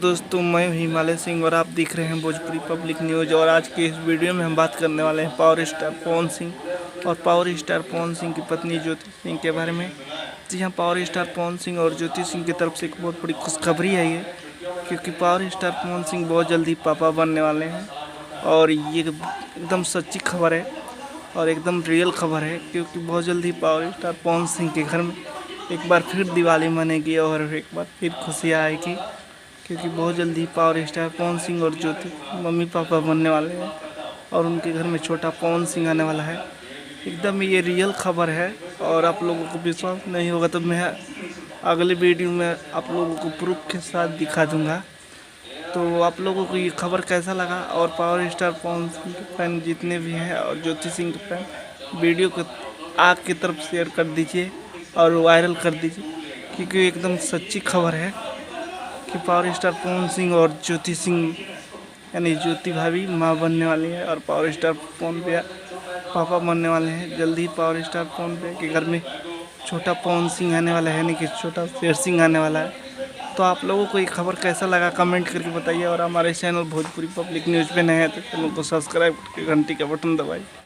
दोस्तों, मैं हिमालय सिंह और आप देख रहे हैं भोजपुरी पब्लिक न्यूज़। और आज के इस वीडियो में हम बात करने वाले हैं पावर स्टार पवन सिंह और पावर स्टार पवन सिंह की पत्नी ज्योति सिंह के बारे में। जी हाँ, पावर स्टार पवन सिंह और ज्योति सिंह की तरफ से एक बहुत बड़ी खुशखबरी है ये, क्योंकि पावर स्टार पवन सिंह बहुत जल्दी पापा बनने वाले हैं। और ये एकदम सच्ची खबर है और एकदम रियल खबर है, क्योंकि बहुत जल्दी पावर स्टार पवन सिंह के घर में एक बार फिर दिवाली मनेगी और एक बार फिर खुशियाँ आएगी, क्योंकि बहुत जल्दी पावर स्टार पवन सिंह और ज्योति मम्मी पापा बनने वाले हैं और उनके घर में छोटा पवन सिंह आने वाला है। एकदम ये रियल खबर है और आप लोगों को विश्वास नहीं होगा तो मैं अगले वीडियो में आप लोगों को प्रूफ के साथ दिखा दूंगा। तो आप लोगों को ये खबर कैसा लगा? और पावर स्टार पवन सिंह के फैन जितने भी हैं और ज्योति सिंह के फैन, वीडियो को आग की तरफ शेयर कर दीजिए और वायरल कर दीजिए, क्योंकि एकदम सच्ची खबर है कि पावर स्टार पवन सिंह और ज्योति सिंह यानी ज्योति भाभी माँ बनने वाली है और पावर स्टार पवन भैया पापा बनने वाले हैं। जल्दी पावर स्टार पवन भैया के घर में छोटा पवन सिंह आने वाला है, यानी कि छोटा शेर सिंह आने वाला है। तो आप लोगों को ये खबर कैसा लगा कमेंट करके बताइए। और हमारे चैनल भोजपुरी पब्लिक न्यूज़ पे नए हैं तो चैनल को सब्सक्राइब करके घंटी का बटन दबाइए।